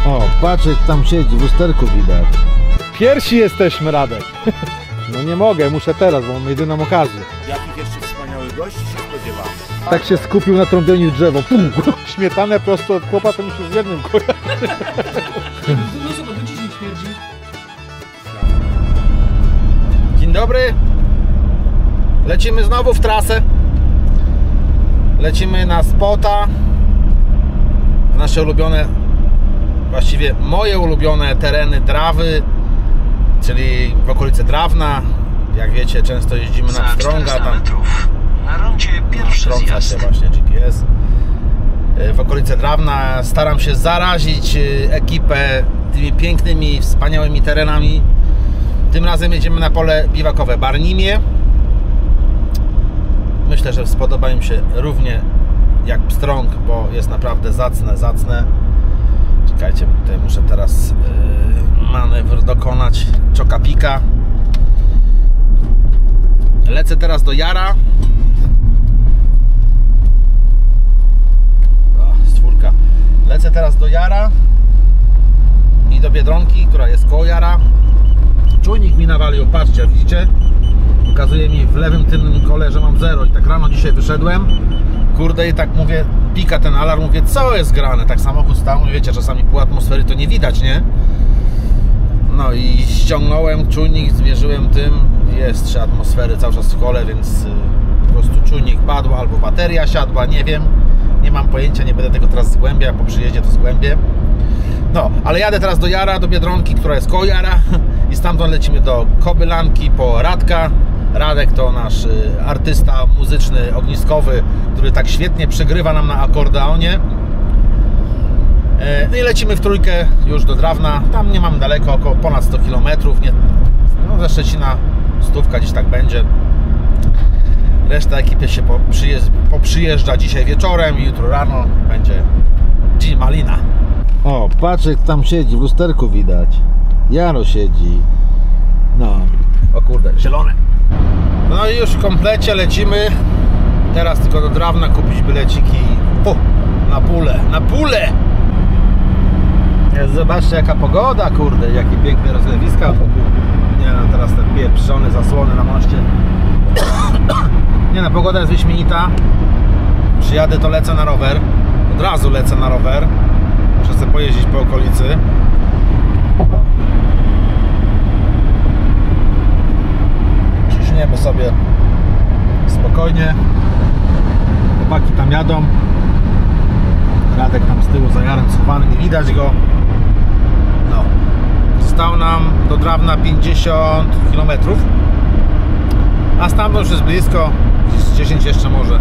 O, patrzeć tam siedzi, w lusterku widać. Pierwsi jesteśmy, Radek. No nie mogę, muszę teraz, bo mam jedyną okazję. Jakich jeszcze wspaniałych gości się spodziewamy? Tak się skupił na trąbieniu drzewo. Śmietanę prosto od chłopa to mi się z jednym kojarzy. No zobacz, do dzisiaj śmierdzi. Dzień dobry. Lecimy znowu w trasę. Lecimy na spota. Nasze ulubione, właściwie moje ulubione tereny Drawy, czyli w okolicy Drawna. Jak wiecie, często jeździmy na Pstrąga. Tam na rondzie pierwszy zjazd. się właśnie GPS. W okolicy Drawna staram się zarazić ekipę tymi pięknymi, wspaniałymi terenami. Tym razem jedziemy na pole biwakowe Barnimie. Myślę, że spodoba im się równie jak Pstrąg, bo jest naprawdę zacne. Czekajcie, tutaj muszę teraz manewr dokonać Czokapika. Lecę teraz do Jara. Stwórka. Lecę teraz do Jara i do Biedronki, która jest koło Jara. Czujnik mi nawalił, patrzcie, widzicie? Pokazuje mi w lewym tylnym kole, że mam 0 i tak rano dzisiaj wyszedłem. Kurde, i tak mówię, pika ten alarm, mówię, co jest grane? Tak samochód stał, wiecie, czasami pół atmosfery to nie widać, nie? No i ściągnąłem czujnik, zmierzyłem tym, jest 3 atmosfery cały czas w kole, więc po prostu czujnik padł albo bateria siadła, nie wiem. Nie mam pojęcia, nie będę tego teraz zgłębiał, po przyjeździe to zgłębię. No, ale jadę teraz do Jara, do Biedronki, która jest koło Jara i stamtąd lecimy do Kobylanki po Radka. Radek to nasz artysta muzyczny, ogniskowy, który tak świetnie przygrywa nam na akordeonie. No i lecimy w trójkę już do Drawna. Tam nie mam daleko, około ponad 100 km. No, ze Szczecina 100 gdzieś tak będzie. Reszta ekipy się poprzyjeżdża dzisiaj wieczorem i jutro rano będzie dzień malina. O, patrzek tam siedzi, w lusterku widać. Jaro siedzi. No, o kurde, zielone. No i już w komplecie lecimy. Teraz tylko do Drawna kupić bileciki. Na pulę. Zobaczcie jaka pogoda, kurde, jakie piękne rozlewiska wokół. Nie no, teraz te pieprzone zasłony na moście. Nie no, pogoda jest wyśmienita. Przyjadę, to lecę na rower. Od razu lecę na rower. Muszę sobie pojeździć po okolicy. Ciśniemy sobie spokojnie. Chłopaki tam jadą. Radek tam z tyłu za Jarem schowany, nie widać go. No. Zostało nam do Drawna 50 km. A stamtąd już jest blisko. 10 jeszcze może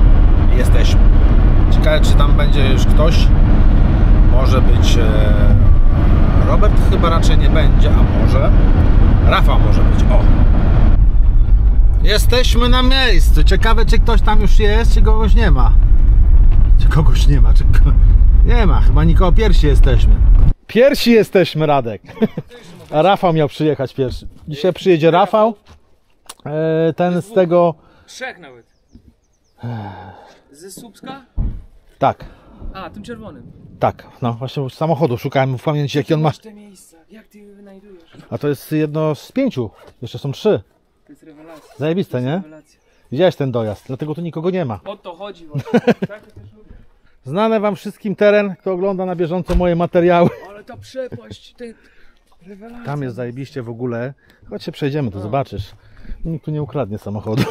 jesteśmy. Ciekawe, czy tam będzie już ktoś. Może być Robert, chyba raczej nie będzie, a może Rafał może być. O! Jesteśmy na miejscu. Ciekawe, czy ktoś tam już jest, czy kogoś nie ma. Nie ma, chyba nikogo pierwsi jesteśmy. Pierwsi jesteśmy, Radek. A Rafał miał przyjechać pierwszy. Dzisiaj przyjedzie Rafał. Ten z tego... 3 nawet. Ze Słupska? Tak. A, tym czerwonym. Tak, no właśnie samochodu szukałem w pamięci jaki on ma. Te miejsca, jak ty je wynajdujesz? A to jest jedno z 5. Jeszcze są 3. To jest rewelacja. Zajebiste, nie? Rewelacja. Widziałeś ten dojazd, dlatego tu nikogo nie ma. O to chodzi właśnie. Tak, to też lubię. Znany wam wszystkim teren, kto ogląda na bieżąco moje materiały. Ale ta przepaść, ty... Rewelacja. Tam jest zajebiście w ogóle. Chodź się przejdziemy, to zobaczysz. Nikt tu nie ukradnie samochodu.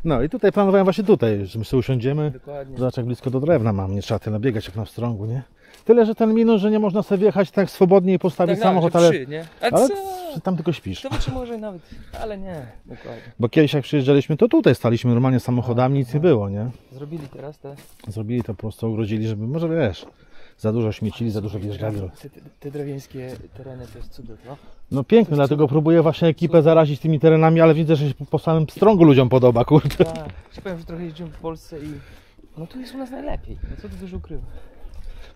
No i tutaj planowałem właśnie tutaj, że my sobie usiądziemy. Dokładnie. Zobacz jak blisko do drewna mam, nie trzeba tyle biegać jak na Pstrągu, nie? Tyle, że ten minus, że nie można sobie wjechać tak swobodnie i postawić Tak, samochód, że ale, przy, nie? A ale co? tam tylko śpisz. To czy może nawet, ale nie, dokładnie. Bo kiedyś jak przyjeżdżaliśmy, to tutaj staliśmy normalnie samochodami, nic nie było, nie? Zrobili teraz te... Zrobili to po prostu, ogrodzili, żeby, może wiesz, za dużo śmiecili, za dużo wjeżdżali. Te drewieńskie tereny to jest cudowne, no. No piękne, dlatego próbuję właśnie ekipę zarazić tymi terenami, ale widzę, że się po samym Pstrągu ludziom podoba, kurde. Tak, ci powiem, że trochę jeździłem w Polsce i... No tu jest u nas najlepiej, no co tu dużo ukrywa.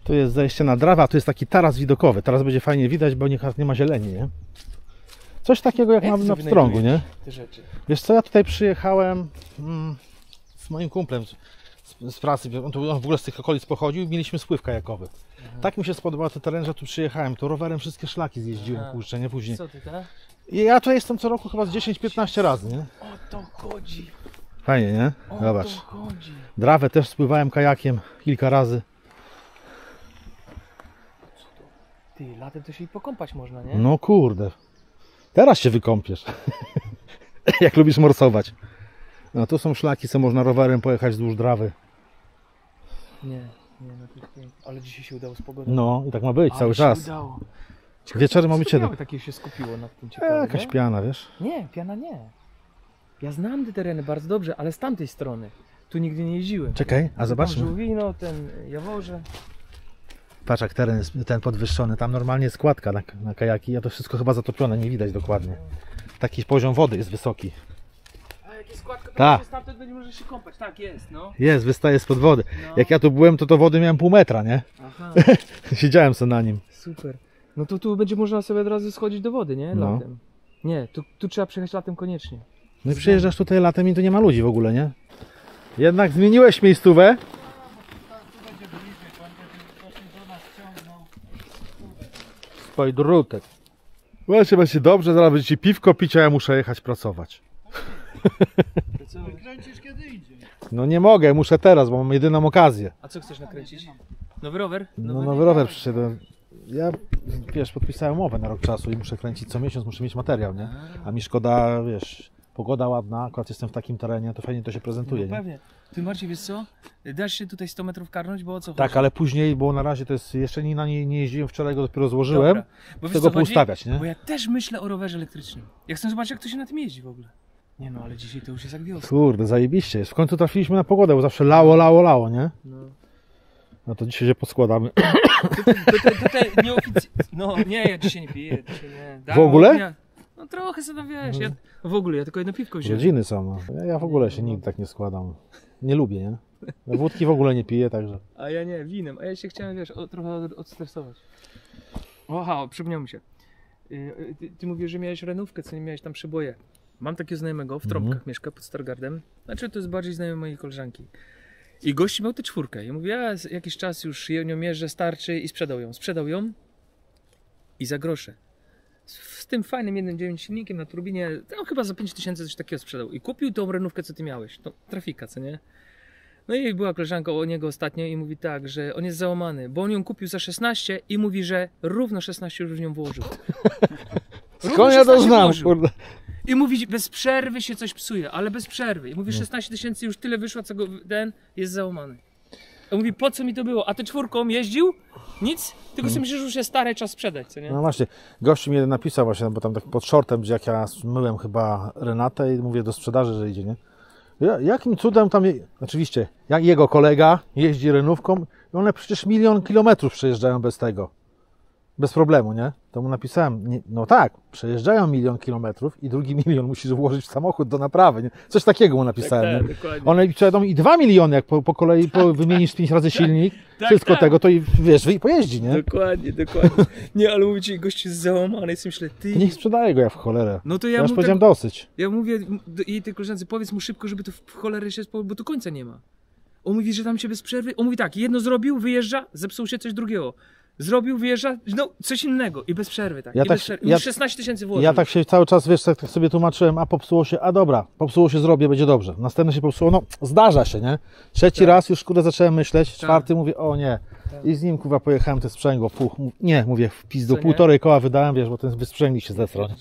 Tu jest zejście na Drawę, a tu jest taki taras widokowy. Teraz będzie fajnie widać, bo nie ma zieleni, nie? Coś takiego jak na Pstrągu, nie? Te rzeczy. Wiesz co, ja tutaj przyjechałem z moim kumplem. z pracy, on w ogóle z tych okolic pochodził, mieliśmy spływ kajakowy. Tak mi się spodobał ten teren, że tu przyjechałem, to rowerem wszystkie szlaki zjeździłem, kurczę, nie później. Co ty, tak? I ja tu jestem co roku chyba z 10-15 razy, nie? O to chodzi. Fajnie, nie? O Zobacz. to chodzi. Drawę też spływałem kajakiem kilka razy. Ty, latem to się i pokąpać można, nie? No kurde. Teraz się wykąpiesz. Jak lubisz morsować. No tu są szlaki, co można rowerem pojechać wzdłuż drawy. Nie, no to jest pięknie. Ale dzisiaj się udało z pogodą. No i tak ma być Ale cały się czas. Udało. Wieczorem ma być Co 7. białe takie się skupiło nad tym ciekawe, Jakaś nie? piana, wiesz? Nie, piana nie. Ja znam te tereny bardzo dobrze, ale z tamtej strony. Tu nigdy nie jeździłem. Czekaj, a Tam zobaczmy. Żółwino, ten Jaworze. Patrz jak teren jest ten podwyższony. Tam normalnie jest składka na kajaki, a to wszystko chyba zatopione, nie widać dokładnie. Taki poziom wody jest wysoki. A jak jest składka, to Tak. stamtąd będzie może się kąpać. Tak, jest, no. Jest, wystaje spod wody. No. Jak ja tu byłem, to wody miałem pół metra, nie? Aha, Siedziałem sobie na nim. super. No to tu będzie można sobie od razu schodzić do wody, nie? No. Latem. Nie, tu trzeba przyjechać latem koniecznie. No i przyjeżdżasz tutaj latem i tu nie ma ludzi w ogóle, nie? Jednak zmieniłeś miejscówę. Swój drutek. Właśnie, będzie dobrze, zaraz będziecie piwko pić, a ja muszę jechać pracować. To co? No nie mogę, muszę teraz, bo mam jedyną okazję. A co chcesz nakręcić? Nowy rower? No nowy rower przyszedłem. Ja, wiesz, podpisałem umowę na rok czasu i muszę kręcić co miesiąc, muszę mieć materiał, nie? A mi szkoda, wiesz, pogoda ładna, akurat jestem w takim terenie, to fajnie to się prezentuje, No nie? pewnie. Ty Marcin, wiesz co? Dasz się tutaj 100 metrów karnąć, bo o co Tak, chodzi? ale później, bo na razie to jest, jeszcze na niej nie jeździłem, wczoraj go dopiero złożyłem, Dobra. Bo wiesz, chcę co go chodzi? poustawiać, nie? Bo ja też myślę o rowerze elektrycznym. Ja chcę zobaczyć, jak to się na tym jeździ w ogóle. Nie no, ale dzisiaj to już jest jak wiosna. Kurde, zajebiście jest. W końcu trafiliśmy na pogodę, bo zawsze lało, nie? No. No to dzisiaj się poskładamy. Tutaj no nie, ja dzisiaj nie piję, dzisiaj nie. W ogóle? Ja, no trochę sobie tam wiesz, ja, w ogóle, ja tylko jedno piwko wziąłem. Rodziny są. No. Ja w ogóle się nigdy tak nie składam. Nie lubię, nie? Ja wódki w ogóle nie piję, także. A ja nie, winem, a ja się chciałem, wiesz, trochę odstresować. Oha, przypomniał mi się. Ty mówisz, że miałeś renówkę, co nie miałeś tam przyboje. Mam takiego znajomego, w Trąbkach mieszka, pod Stargardem. Znaczy, to jest bardziej znajomy mojej koleżanki. I gość miał tę 4. I mówi, ja jakiś czas już nią mierzę, starczy i sprzedał ją. Sprzedał ją i za grosze. Z tym fajnym 1.9 silnikiem na turbinie, no chyba za 5000 coś takiego sprzedał. I kupił tą renówkę, co ty miałeś. To trafika, co nie? No i była koleżanka o niego ostatnio i mówi tak, że on jest załamany, bo on ją kupił za 16 i mówi, że równo 16 już w nią włożył. Skąd ja to 16 znam, włożył. kurde? I mówi, bez przerwy się coś psuje, ale bez przerwy. I mówi, 16 000 już tyle wyszło, co go ten jest załamany. A mówi, po co mi to było? A ty 4 jeździł? Nic? Tylko sobie myślisz, że już jest stare, czas sprzedać, co nie? No właśnie, gościu mi jeden napisał właśnie, bo tam tak pod shortem, gdzie jak ja myłem chyba Renatę i mówię do sprzedaży, że idzie, nie? Jakim cudem tam, oczywiście, jak jego kolega jeździ renówką i one przecież 1 000 000 kilometrów przejeżdżają bez tego. Bez problemu, nie? To mu napisałem, nie, no tak, przejeżdżają 1 000 000 kilometrów i drugi 1 000 000 musisz włożyć w samochód do naprawy, nie? Coś takiego mu napisałem, Tak, nie? dokładnie. One przejdą i 2 miliony, jak po kolei wymienisz 5 razy silnik, wszystko tego, to i wiesz, pojeździ, nie? Dokładnie. Nie, ale mówię ci, gość jest załamany i sobie myślę, ty... Niech sprzedaje go ja w cholerę. No to Ja ja już mu powiedziałem tak, dosyć. ja mówię jej tej koleżance, powiedz mu szybko, żeby to w cholerę się społo, bo tu końca nie ma. On mówi, że tam się bez przerwy, on mówi tak, jedno zrobił, wyjeżdża, zepsuł się coś drugiego. Zrobił, wyjeżdża, no coś innego i bez przerwy, tak. Ja I tak- bez przerwy. ja- 16 000 włożył. Ja tak się cały czas, wiesz, tak sobie tłumaczyłem, a popsuło się, a dobra, popsuło się, zrobię, będzie dobrze. Następne się popsuło, no zdarza się, nie? Trzeci raz już, kurde, zacząłem myśleć, czwarty mówię, o nie. I z nim, kurwa, pojechałem te sprzęgło, nie, mówię, w pizdu, Co nie? 1,5 koła wydałem, wiesz, bo ten wysprzęgnik się zesrał. Nie?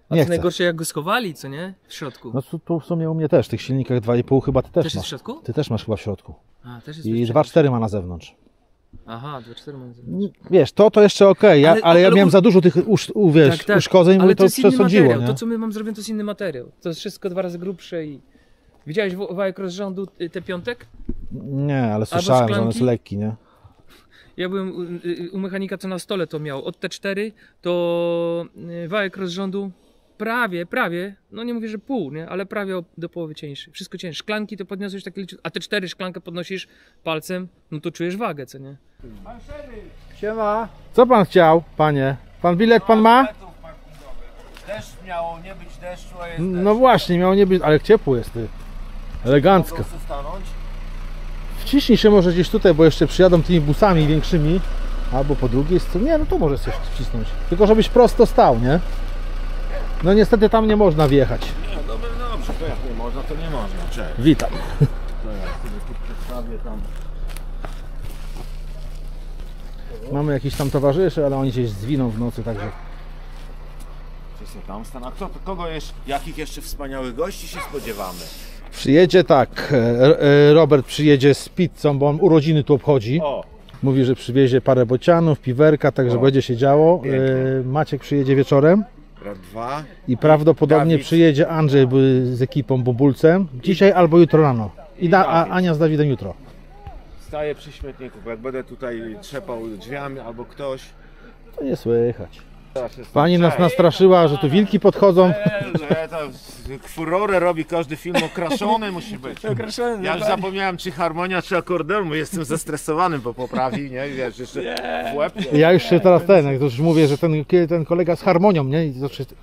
A Nie co chcę. najgorsze, jak go schowali, co nie? W środku. No tu w sumie u mnie też, w tych silnikach 2,5 chyba ty też Też jest w masz. środku? Ty też masz chyba w środku. A, też jest I bez 2,4 ma na zewnątrz. Aha, 2,4 mam. Wiesz, to jeszcze okej, ale ja miałem za dużo tych wiesz, uszkodzeń, ale bo to jest inny przesądziło, materiał. nie? To, co my mam zrobione, to jest inny materiał. To jest wszystko 2 razy grubsze i... Widziałeś wałek rozrządu te piątek? Nie, ale słyszałem, że on jest szklanki? lekki, nie? Ja byłem u mechanika, co na stole to miał. Od T4 to wałek rozrządu prawie, no nie mówię, że pół, nie? Ale prawie do połowy cieńszy. Wszystko cieńsze. Szklanki to podniosłeś takie a te 4 szklankę podnosisz palcem, no to czujesz wagę, co nie? Siema. Co pan chciał, panie? Pan bilet pan ma? Deszcz miało nie być deszczu, a jest No właśnie, miało nie być, ale ciepło jest ty. Elegancko. Mogą stanąć. Wciśnij się może gdzieś tutaj, bo jeszcze przyjadą tymi busami większymi. Albo po drugiej stronie. Nie, no tu możesz coś wcisnąć. Tylko żebyś prosto stał, nie? No niestety tam nie można wjechać. Nie, dobrze, to jak nie można, to nie można. Cześć. Witam. To ja sobie tu przedstawię tam. Mamy jakichś tam towarzyszy, ale oni gdzieś zwiną w nocy, także... Czy są tam stan? A kogo jeszcze, jakich jeszcze wspaniałych gości się spodziewamy? Przyjedzie tak, Robert przyjedzie z pizzą, bo on urodziny tu obchodzi. O, Mówi, że przywiezie parę bocianów, piwerka, także będzie się działo. Maciek przyjedzie wieczorem raz, dwa. i prawdopodobnie Dawid. przyjedzie Andrzej z ekipą Bobulcem. Dzisiaj albo jutro rano. A Dawid. Ania z Dawidem jutro. Staję przy śmietniku, bo jak będę tutaj trzepał drzwiami albo ktoś. To nie słychać. Teraz jest Pani nas nastraszyła, że tu wilki podchodzą. że to furorę robi każdy film, okraszony musi być. Ja już zapomniałem, czy harmonia, czy akordeon, bo jestem zestresowany, bo poprawi, nie? Wiesz, jeszcze w łeb. Ja już się teraz jak to już mówię, że ten kolega z harmonią, nie? I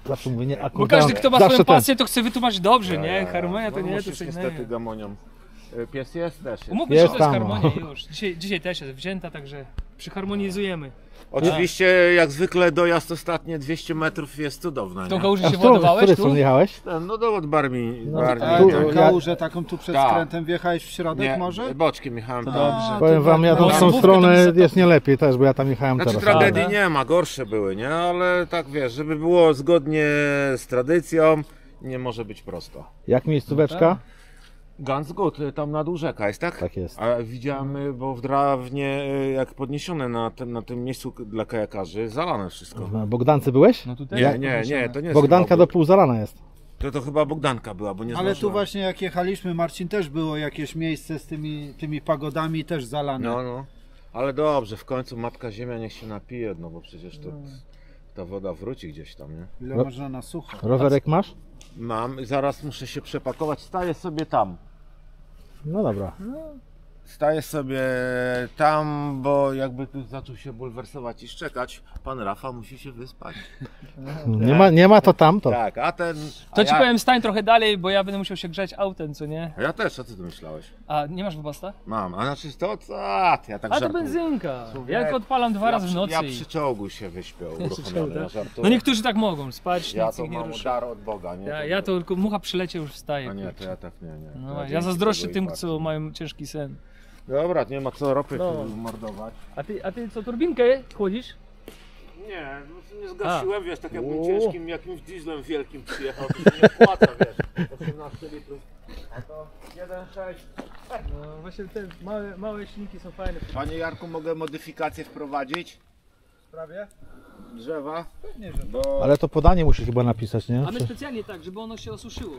zawsze mówię, nie, Bo akordeon. każdy, kto ma Zawsze swoją ten. pasję, to chce wytłumaczyć dobrze, nie? Harmonia to No, nie, to musisz co niestety innego. gamonią. Pies jest też. Jest. Umówmy się, Jest że to jest tam, no. harmonia już. Dzisiaj też jest wzięta, także przyharmonizujemy. Oczywiście, jak zwykle, dojazd ostatnie 200 metrów jest cudowny. To nie? Kałuży A się w której władowałeś tu? jechałeś? No do od Barmi. tu- Tą ja- kałużę taką tu przed Tak. skrętem wjechałeś w środek Nie, może? boczkiem jechałem. tam. Dobrze. Powiem wam, jadąc w tą Główkę stronę to mi jest nie lepiej też, bo ja tam jechałem Znaczy teraz. tragedii nie ma, gorsze były, nie? Ale tak wiesz, żeby było zgodnie z tradycją, nie może być prosto. Jak miejscóweczka? Ganz gut, tam na dół rzeka jest, tak? Tak jest. A widziałem, bo w Drawnie, jak podniesione na tym miejscu dla kajakarzy, zalane wszystko. Na Bogdance byłeś? No tutaj Nie, to nie jest Bogdanka chyba do pół zalana jest. To chyba Bogdanka była, bo nie Ale tu zdążyłem. właśnie jak jechaliśmy, Marcin, też było jakieś miejsce z tymi pagodami też zalane. No. Ale dobrze, w końcu Matka Ziemia niech się napije, no bo przecież to ta woda wróci gdzieś tam, nie? Ile No. można na sucho. Rowerek masz? Mam, zaraz muszę się przepakować, staję sobie tam. No dobra. Staję sobie tam, bo jakby tu zaczął się bulwersować i szczekać, pan Rafa musi się wyspać. Nie ma to tam, to. Tak, a ten... To ci powiem, stań trochę dalej, bo ja będę musiał się grzać autem, co nie? A ja też, co ty tu myślałeś? A nie masz wybasta? Mam, a znaczy to co? Ja tak A to żartuję. benzynka. Człowiek, Jak odpalam dwa razy w nocy. Ja i- przy czołgu się wyśpię uruchomiony, ja żartuję. No niektórzy tak mogą spać, Ja nic to ich nie mam ruszy. dar od Boga, nie? Ja to tylko mucha przylecie, już wstaje. A nie, to ja tak nie. No, To ja dzięki zazdroszczę Bogu i tym, patrzę. co mają ciężki sen. Dobra, nie ma co ropy No. mordować. A ty co, turbinkę chłodzisz? Nie, nie zgasiłem, wiesz, tak jakbym ciężkim jakimś dieslem wielkim przyjechał, to się nie opłaca, wiesz, 18 litrów. A to 1,6. No właśnie te małe silniki są fajne. Panie Jarku, mogę modyfikację wprowadzić? Prawie? Drzewa? Pewnie, że Bo... Ale to podanie musi chyba napisać, nie? A my specjalnie tak, żeby ono się osuszyło.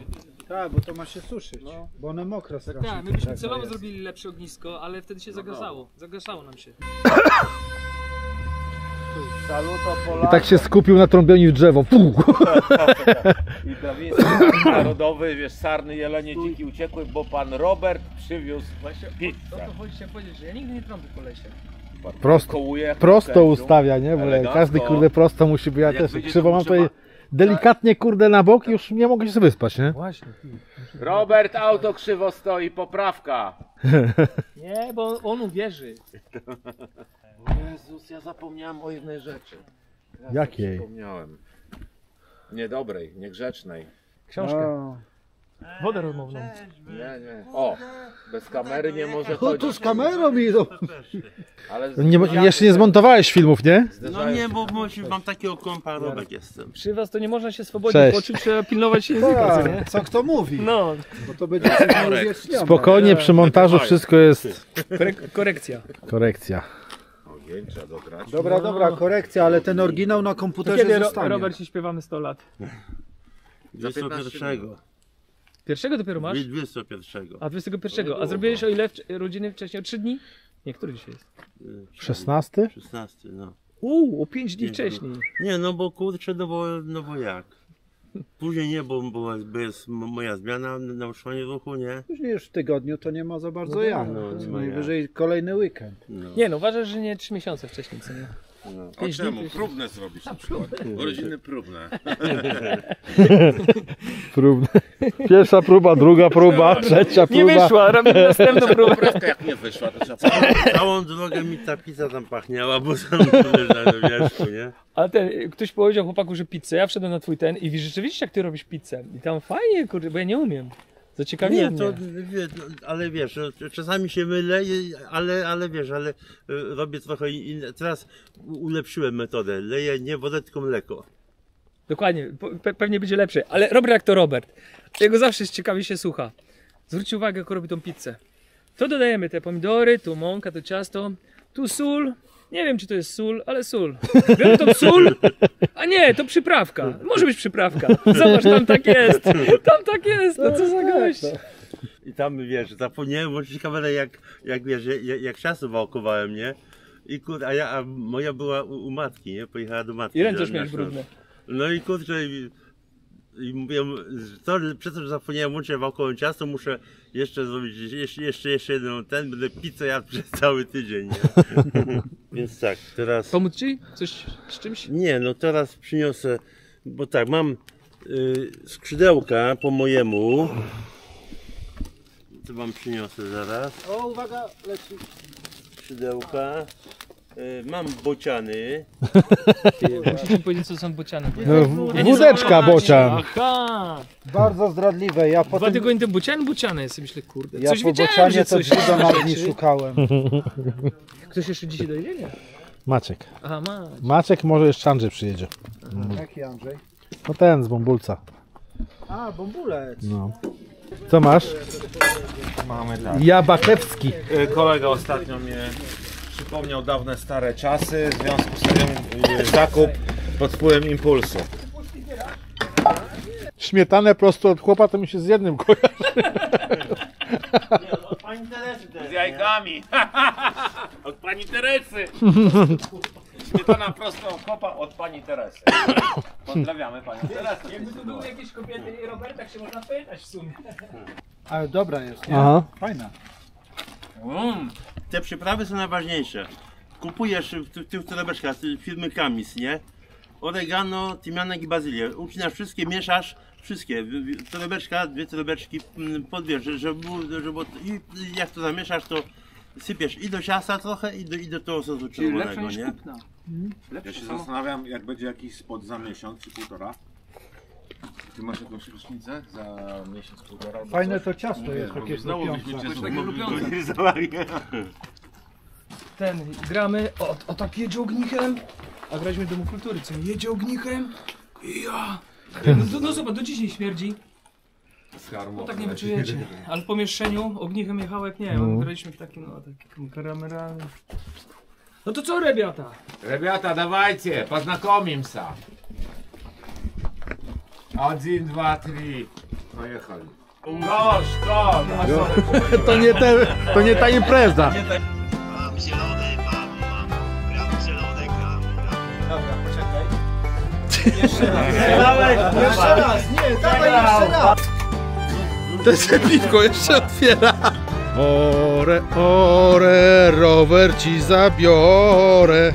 tak, bo to ma się suszyć, bo one mokre strasznie. Tak, my byśmy celowo zrobili lepsze ognisko, ale wtedy się zagasało. Zagaszało nam się. Saluto I Polak tak się skupił na trąbieniu w drzewo. Puh! i Trawiński Park Narodowy, wiesz, sarny, jelenie, dziki uciekły, bo pan Robert przywiózł pizzę. To chodzi się powiedzieć, że ja nigdy nie trąbię w kolesie. Prosto, Kołuje jak prosto sędzią. ustawia, nie? Bo Elegancko. każdy kurde prosto musi być. Ja Jak też wyjdzie, krzywo to mam trzeba- tutaj delikatnie kurde na bok i już nie mogę się wyspać, nie? Właśnie. Robert, auto krzywo stoi, poprawka. Nie, bo on uwierzy. Jezus, ja zapomniałem o jednej rzeczy. Jakiej? Zapomniałem. Niedobrej, niegrzecznej. Książkę. O. Wodę rozmowną. Nie. O, bez kamery nie może O, chodzić. tu z kamerą idą. Ale Jeszcze nie zmontowałeś filmów, nie? No nie, bo mam takiego komparowek jestem. Przy was to nie można się swobodnie Cześć. poczuć, trzeba pilnować się języka, co nie? Tak, co kto mówi? No, Bo to będzie coś uwiecznione. Spokojnie, przy montażu wszystko jest korekcja. korekcja. Ogień trzeba dograć. Dobra, korekcja, ale ten oryginał na To komputerze kiedy zostanie. Robert ci śpiewamy 100 lat? 21. Pierwszego dopiero masz? 21. A 21. A zrobiłeś o ile rodziny wcześniej? O 3 dni? Nie, który dzisiaj jest? 16? 16, no. O 5 dni wcześniej. Nie, no bo kurczę, no bo jak? Później nie, bo jest moja zmiana na utrzymanie ruchu, nie? Później już w tygodniu to nie ma za bardzo jak. no, nie ma Najwyżej kolejny weekend. No. Nie no, uważasz, że nie 3 miesiące wcześniej, co nie? No. A czemu? Próbne zrobisz na przykład. Urodziny próbne. Próbne. Pierwsza próba, druga próba, trzecia próba. Nie wyszła, robimy następną próbę. Poprawka jak nie wyszła, to trzeba... Całą drogę mi ta pizza tam pachniała, bo sam leżałem na wierzchu, nie? Ale ktoś powiedział chłopaku, że pizzę, ja wszedłem na twój ten i rzeczywiście jak ty robisz pizzę. I tam fajnie, kurde, bo ja nie umiem. Zaciekawiło Nie, mnie. to ale wiesz, czasami się mylę, ale wiesz, robię trochę inne. Teraz ulepszyłem metodę. Leję nie wodę, tylko mleko. Dokładnie, pewnie będzie lepszy. Ale Robert jak to Robert. Jego zawsze ciekawie się słucha. Zwróćcie uwagę, jak robi tą pizzę. To dodajemy te pomidory, tu mąka, to ciasto, tu sól. Nie wiem, czy to jest sól, ale sól. Biorę tą sól, a nie, to przyprawka. Może być przyprawka. Zobacz, tam tak jest. Tam tak jest, no co za gość. I tam, wiesz, zapomniałem włączyć kamerę, jak wiesz, jak ciasto wałkowałem, nie? I a moja była u matki, nie? Pojechała do matki. I ręce już miałeś brudne. No i kurczę, i mówię, przez to, że zapomniałem włączyć wałkowałem ciasto, muszę jeszcze zrobić jeszcze jedną będę pizzę jadł przez cały tydzień, nie? Więc tak, teraz... Pomóc ci? Coś z czymś? Nie, no teraz przyniosę, bo tak, mam skrzydełka po mojemu. To wam przyniosę zaraz. O, uwaga, leci. Skrzydełka. Mam bociany. Musisz mi powiedzieć, co są bociany. No, wódeczka bocian. Aha! Bardzo zdradliwe. Ja 2 potem, tygodnie temu bociany jest, myślę, kurde. ja Coś po wiedziałem, bocianie że to coś drzwi do jest. Marni szukałem. Ktoś jeszcze dzisiaj dojdzie, nie? Maciek. Aha, Maciek może jeszcze Andrzej przyjedzie. Jaki Andrzej? No ten z Bąbulca. A, bąbulec. No. Co masz? Mamy tak. Jabaklewski. Kolega ostatnio mnie przypomniał dawne stare czasy, w związku z tym zakup pod wpływem impulsu. Śmietanę prosto od chłopa to mi się z jednym kojarzy. Od pani Teresy Z jajkami. Od pani Teresy. Śmietana prosto kopa od pani Teresy. Pozdrawiamy panią Teresę. Jakby tu były jakieś kobiety i Roberta, się można pytać w sumie. Ale dobra jest, nie? Aha. Fajna. Te przyprawy są najważniejsze. Kupujesz w tych torebeczkach firmy Kamis, nie? Oregano, tymianek i bazylię. Ucinasz wszystkie, mieszasz wszystkie. Torebeczka, 2 torebeczki podbierz, żeby i jak to zamieszasz, to sypiesz i do ciasta trochę i do tego sosu czerwonego, nie? Ja się zastanawiam, jak będzie jakiś spot za miesiąc czy półtora. Ty masz jakąś rocznicę za miesiąc, półtora? Fajne to ciasto jest, takie Znowu lepiące. byśmy cię Ten, gramy, o tak jedzie ognichem, a graliśmy Domu Kultury, co nie jedzie ognichem? Ja! No zobacz, do dziś nie śmierdzi. No tak nie wyczujecie, ale w pomieszczeniu ognichem jechałek nie, graliśmy w takim, no takim karamelowym. No to co, rebiata? Ребята, давайте, познакомимся. 1, 2, 3. Поехали. Gość, to! To nie ta impreza. Mam zielony, mam, gram zielony, gram. Dobra, poczekaj. Jeszcze raz, nie, dawaj jeszcze raz. To się piwko jeszcze otwiera. Ore, rower ci zabiorę.